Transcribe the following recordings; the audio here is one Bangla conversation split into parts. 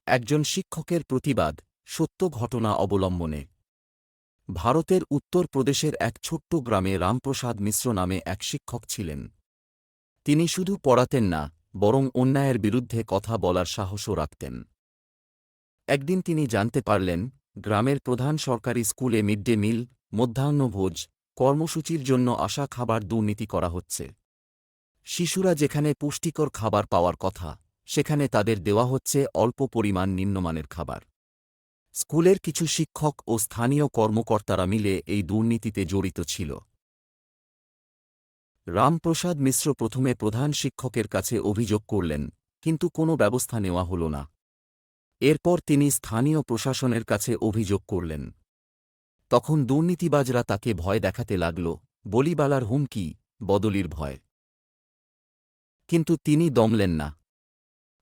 একজন শিক্ষকের প্রতিবাদ, সত্য ঘটনা অবলম্বনে। ভারতের উত্তর প্রদেশের এক ছোট্ট গ্রামে রামপ্রসাদ মিশ্র নামে এক শিক্ষক ছিলেন। তিনি শুধু পড়াতেন না, বরং অন্যায়ের বিরুদ্ধে কথা বলার সাহসও রাখতেন। একদিন তিনি জানতে পারলেন, গ্রামের প্রধান সরকারি স্কুলে মিড ডে মিল, মধ্যাহ্নভোজ কর্মসূচির জন্য আসা খাবার দুর্নীতি করা হচ্ছে। শিশুরা যেখানে পুষ্টিকর খাবার পাওয়ার কথা, সেখানে তাদের দেওয়া হচ্ছে অল্প পরিমাণ নিম্নমানের খাবার। স্কুলের কিছু শিক্ষক ও স্থানীয় কর্মকর্তারা মিলে এই দুর্নীতিতে জড়িত ছিল। রামপ্রসাদ মিশ্র প্রথমে প্রধান শিক্ষকের কাছে অভিযোগ করলেন, কিন্তু কোনো ব্যবস্থা নেওয়া হল না। এরপর তিনি স্থানীয় প্রশাসনের কাছে অভিযোগ করলেন। তখন দুর্নীতিবাজরা তাকে ভয় দেখাতে লাগল, বলিবালার হুমকি, বদলির ভয়। কিন্তু তিনি দমলেন না।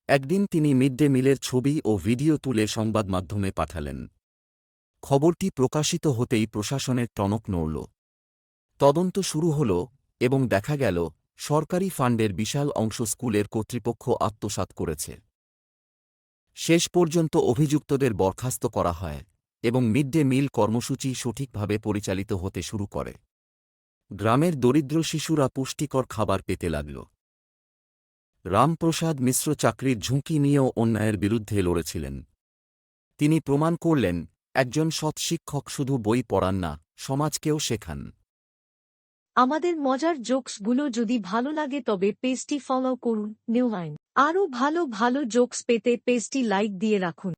একদিন তিনি মিড ডে মিলের ছবি ও ভিডিও তুলে সংবাদমাধ্যমে পাঠালেন। খবরটি প্রকাশিত হতেই প্রশাসনের টনক নড়ল। তদন্ত শুরু হল এবং দেখা গেল, সরকারি ফান্ডের বিশাল অংশ স্কুলের কর্তৃপক্ষ আত্মসাৎ করেছে। শেষ পর্যন্ত অভিযুক্তদের বরখাস্ত করা হয় এবং মিড ডে মিল কর্মসূচি সঠিকভাবে পরিচালিত হতে শুরু করে। গ্রামের দরিদ্র শিশুরা পুষ্টিকর খাবার পেতে লাগল। রামপ্রসাদ মিশ্র চাকরির ঝুঁকি নিয়েও অন্যায়ের বিরুদ্ধে লড়েছিলেন। তিনি প্রমাণ করলেন, একজন সৎ শিক্ষক শুধু বই পড়ান না, সমাজকেও শেখান। আমাদের মজার জোকসগুলো যদি ভালো লাগে তবে পেজটি ফলো করুন। নিউ লাইন আরও ভালো ভালো জোকস পেতে পেজটি লাইক দিয়ে রাখুন।